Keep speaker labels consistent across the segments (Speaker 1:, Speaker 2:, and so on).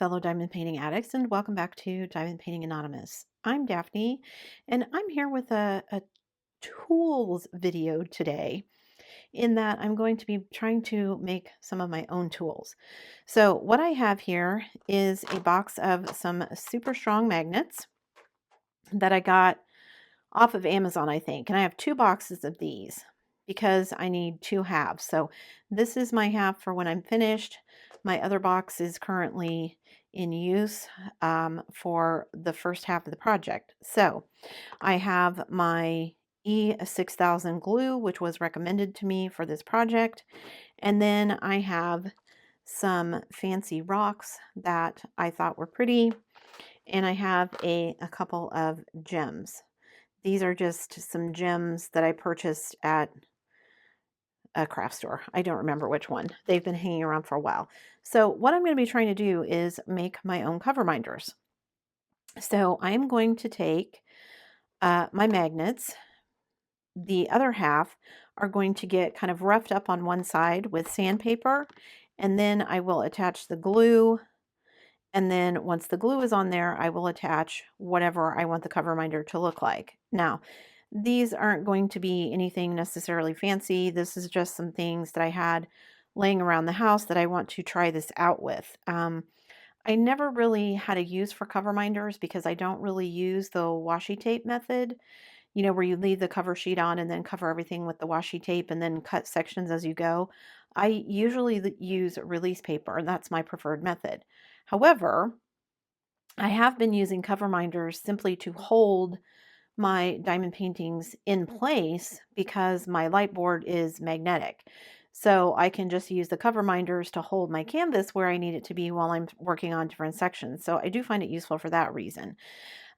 Speaker 1: fellow diamond painting addicts, and welcome back to Diamond Painting Anonymous. I'm Daphne, and I'm here with a tools video today, in that I'm going to be trying to make some of my own tools. So what I have here is a box of some super strong magnets that I got off of Amazon, I think. And I have two boxes of these because I need two halves. So this is my half for when I'm finished. My other box is currently in use for the first half of the project. So I have my E6000 glue, which was recommended to me for this project. And then I have some fancy rocks that I thought were pretty. And I have a couple of gems. These are just some gems that I purchased at a craft store. I don't remember which one. They've been hanging around for a while. So what I'm going to be trying to do is make my own cover minders. So I'm going to take my magnets. The other half are going to get kind of roughed up on one side with sandpaper, and then I will attach the glue. And then once the glue is on there, I will attach whatever I want the cover minder to look like. Now, these aren't going to be anything necessarily fancy. This is just some things that I had laying around the house that I want to try this out with. I never really had a use for cover minders because I don't really use the washi tape method, where you leave the cover sheet on and then cover everything with the washi tape and then cut sections as you go. I usually use release paper, and that's my preferred method. However, I have been using cover minders simply to hold my diamond paintings in place because my light board is magnetic. So I can just use the cover minders to hold my canvas where I need it to be while I'm working on different sections. So I do find it useful for that reason.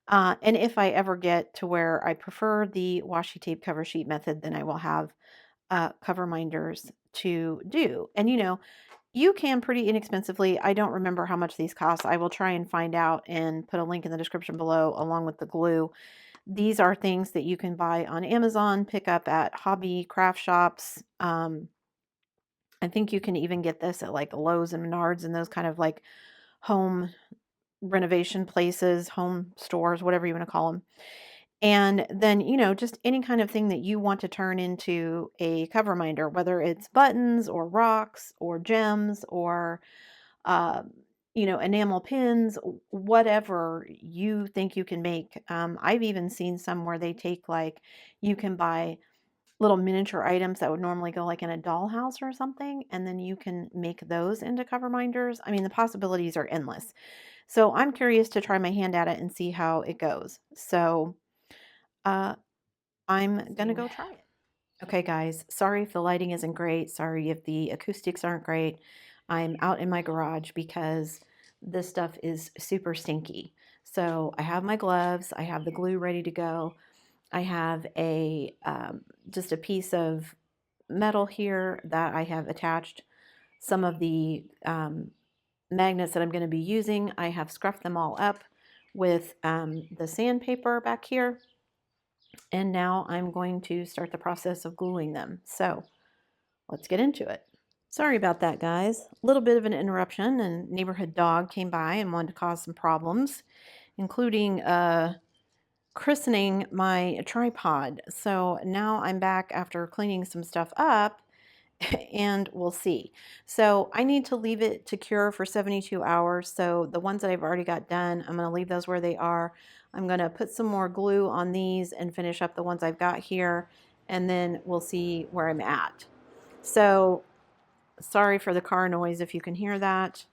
Speaker 1: And if I ever get to where I prefer the washi tape cover sheet method, then I will have cover minders to do. And you can pretty inexpensively. I don't remember how much these cost. I will try and find out and put a link in the description below along with the glue. These are things that you can buy on Amazon, pick up at hobby craft shops. I think you can even get this at like Lowe's and Menards and those kind of like home renovation places, home stores, whatever you want to call them. And then, just any kind of thing that you want to turn into a cover minder, whether it's buttons or rocks or gems or, uh, enamel pins, whatever you think you can make. I've even seen some where they take you can buy little miniature items that would normally go like in a dollhouse or something, and then you can make those into cover minders. I mean, the possibilities are endless. So I'm curious to try my hand at it and see how it goes. So uh, I'm gonna go try it. Okay, guys, sorry if the lighting isn't great. Sorry if the acoustics aren't great. I'm out in my garage because this stuff is super stinky. So I have my gloves. I have the glue ready to go. I have just a piece of metal here that I have attached some of the magnets that I'm going to be using. I have scruffed them all up with the sandpaper back here. And now I'm going to start the process of gluing them. So let's get into it. Sorry about that, guys. A little bit of an interruption, and neighborhood dog came by and wanted to cause some problems, including christening my tripod. So now I'm back after cleaning some stuff up and we'll see. So I need to leave it to cure for 72 hours. So the ones that I've already got done, I'm going to leave those where they are. I'm going to put some more glue on these and finish up the ones I've got here, and then we'll see where I'm at. So sorry for the car noise if you can hear that.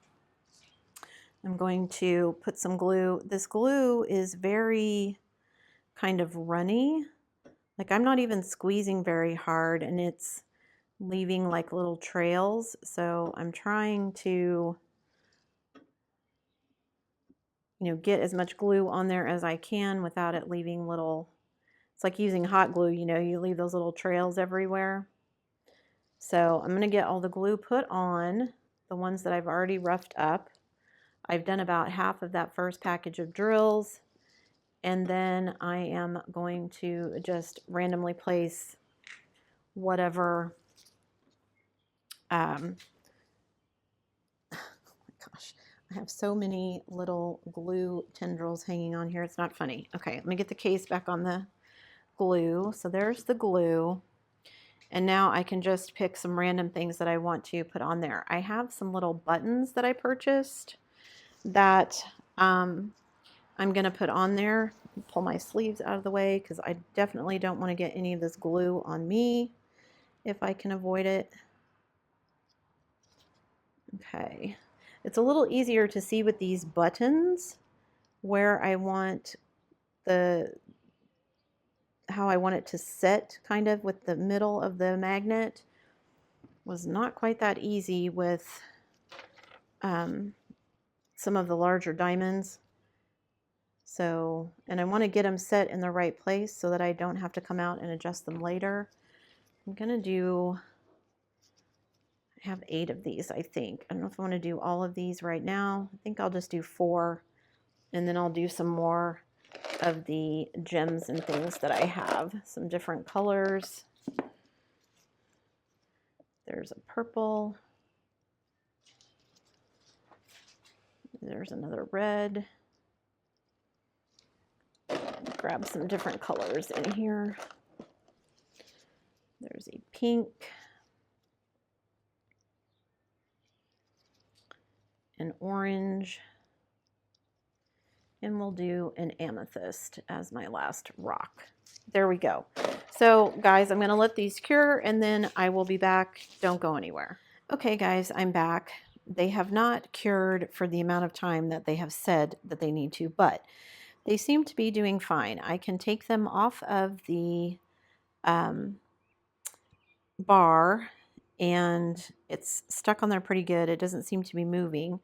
Speaker 1: I'm going to put some glue. This glue is very kind of runny. Like I'm not even squeezing very hard, and it's leaving like little trails. So I'm trying to, get as much glue on there as I can without it leaving little, it's like using hot glue, you leave those little trails everywhere. So I'm going to get all the glue put on, the ones that I've already roughed up. I've done about half of that first package of drills, and then I am going to just randomly place whatever, oh my gosh, I have so many little glue tendrils hanging on here. It's not funny. Okay, let me get the case back on the glue. So there's the glue. And now I can just pick some random things that I want to put on there. I have some little buttons that I purchased that I'm going to put on there. Pull my sleeves out of the way because I definitely don't want to get any of this glue on me if I can avoid it. Okay. It's a little easier to see with these buttons where I want how I want it to sit kind of with the middle of the magnet. Was not quite that easy with some of the larger diamonds. So, and I want to get them set in the right place so that I don't have to come out and adjust them later. I'm going to do, I have 8 of these, I think. I don't know if I want to do all of these right now. I think I'll just do 4, and then I'll do some more of the gems and things that I have. Some different colors. There's a purple. There's another red. Grab some different colors in here. There's a pink. An orange. And we'll do an amethyst as my last rock. There we go. So guys, I'm going to let these cure and then I will be back. Don't go anywhere. Okay guys, I'm back. They have not cured for the amount of time that they have said that they need to, but they seem to be doing fine. I can take them off of the bar and it's stuck on there pretty good. It doesn't seem to be moving.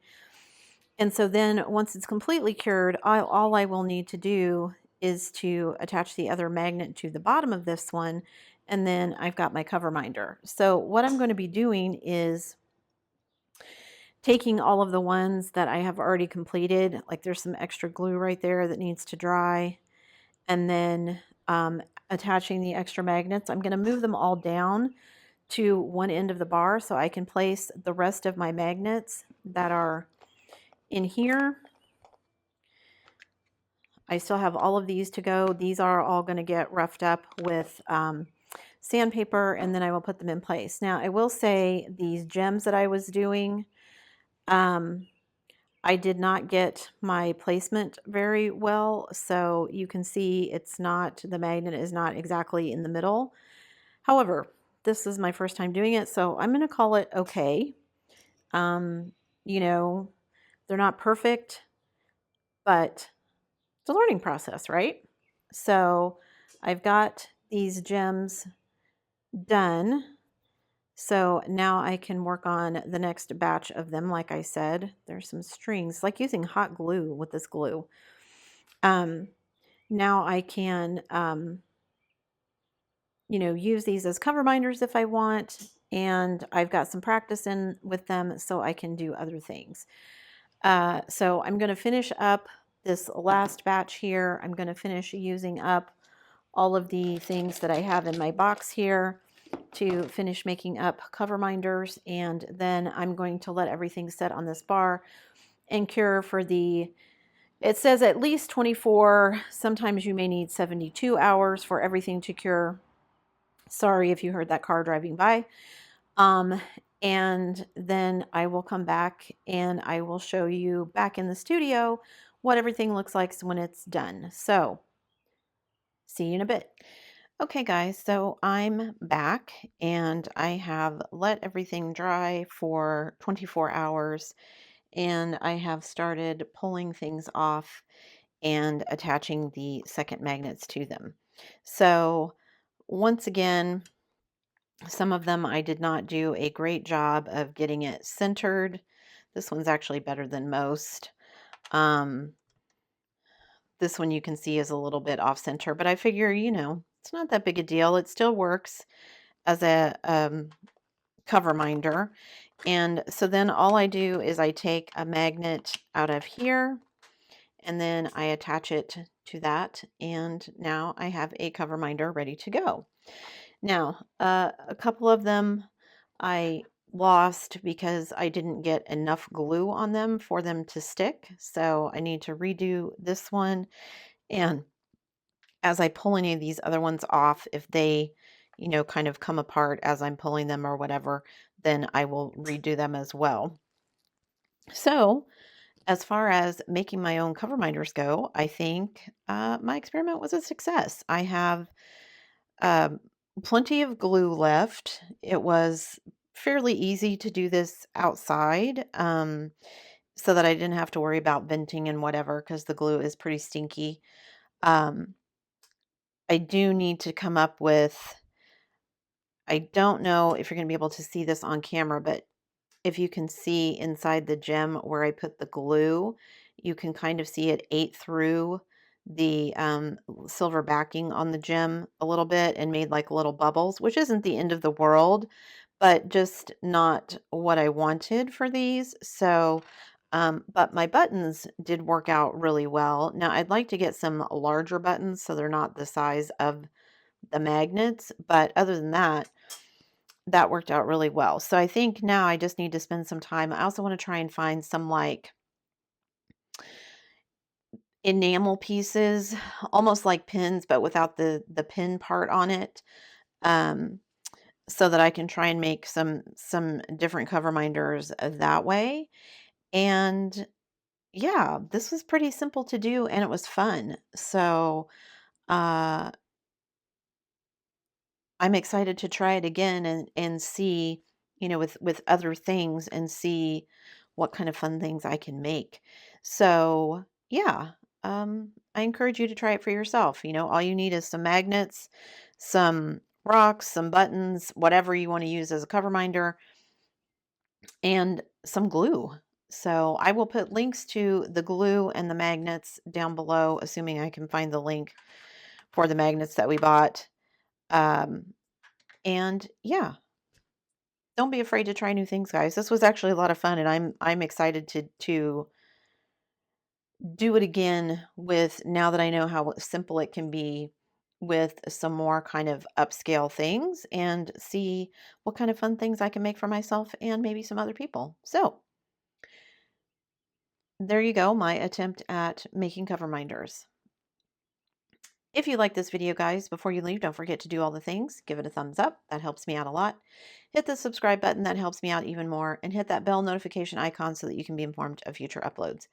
Speaker 1: And so then once it's completely cured, all I will need to do is to attach the other magnet to the bottom of this one, and then I've got my cover minder. So what I'm going to be doing is taking all of the ones that I have already completed, like there's some extra glue right there that needs to dry, and then attaching the extra magnets. I'm going to move them all down to one end of the bar so I can place the rest of my magnets that are in here. I still have all of these to go. These are all going to get roughed up with sandpaper, and then I will put them in place. Now, I will say these gems that I was doing, I did not get my placement very well, so you can see it's not, the magnet is not exactly in the middle. However, this is my first time doing it, so I'm going to call it okay. You know, they're not perfect, but it's a learning process, right? So I've got these gems done. So now I can work on the next batch of them. Like I said, there's some strings, like using hot glue with this glue. Now I can, you know, use these as cover minders if I want. And I've got some practice in with them so I can do other things. So I'm going to finish up this last batch here. I'm going to finish using up all of the things that I have in my box here to finish making up cover minders, and then I'm going to let everything set on this bar and cure for the, it says at least 24, sometimes you may need 72 hours for everything to cure. Sorry if you heard that car driving by. And then I will come back and I will show you back in the studio what everything looks like when it's done. So see you in a bit. Okay guys, so I'm back and I have let everything dry for 24 hours and I have started pulling things off and attaching the second magnets to them. So once again, some of them I did not do a great job of getting it centered. This one's actually better than most. This one you can see is a little bit off center, but I figure, you know, it's not that big a deal. It still works as a cover minder. And so then all I do is I take a magnet out of here and then I attach it to that. And now I have a cover minder ready to go. Now, a couple of them I lost because I didn't get enough glue on them for them to stick. So I need to redo this one. And as I pull any of these other ones off, if they, kind of come apart as I'm pulling them or whatever, then I will redo them as well. So as far as making my own cover minders go, I think my experiment was a success. I have um, plenty of glue left. It was fairly easy to do this outside, so that I didn't have to worry about venting and whatever because the glue is pretty stinky. Um, I do need to come up with, I don't know if you're going to be able to see this on camera, but if you can see inside the gem where I put the glue, you can kind of see it ate through the silver backing on the gem a little bit and made like little bubbles, which isn't the end of the world, but just not what I wanted for these. So, but my buttons did work out really well. Now I'd like to get some larger buttons so they're not the size of the magnets, but other than that, that worked out really well. So I think now I just need to spend some time. I also want to try and find some like enamel pieces, almost like pins, but without the pin part on it. Um, so that I can try and make some different cover minders that way. And yeah, this was pretty simple to do and it was fun. So uh I'm excited to try it again and see, with other things and see what kind of fun things I can make. So, yeah, I encourage you to try it for yourself. All you need is some magnets, some rocks, some buttons, whatever you want to use as a cover minder, and some glue. So, I will put links to the glue and the magnets down below, assuming I can find the link for the magnets that we bought. Um, and yeah, don't be afraid to try new things, guys. This was actually a lot of fun, and I'm excited to do it again with, now that I know how simple it can be, with some more kind of upscale things, and see what kind of fun things I can make for myself and maybe some other people. So there you go, my attempt at making cover minders. If you like this video, guys, before you leave, don't forget to do all the things. Give it a thumbs up. That helps me out a lot. Hit the subscribe button. That helps me out even more. And hit that bell notification icon so that you can be informed of future uploads.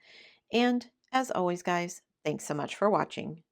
Speaker 1: And as always, guys, thanks so much for watching.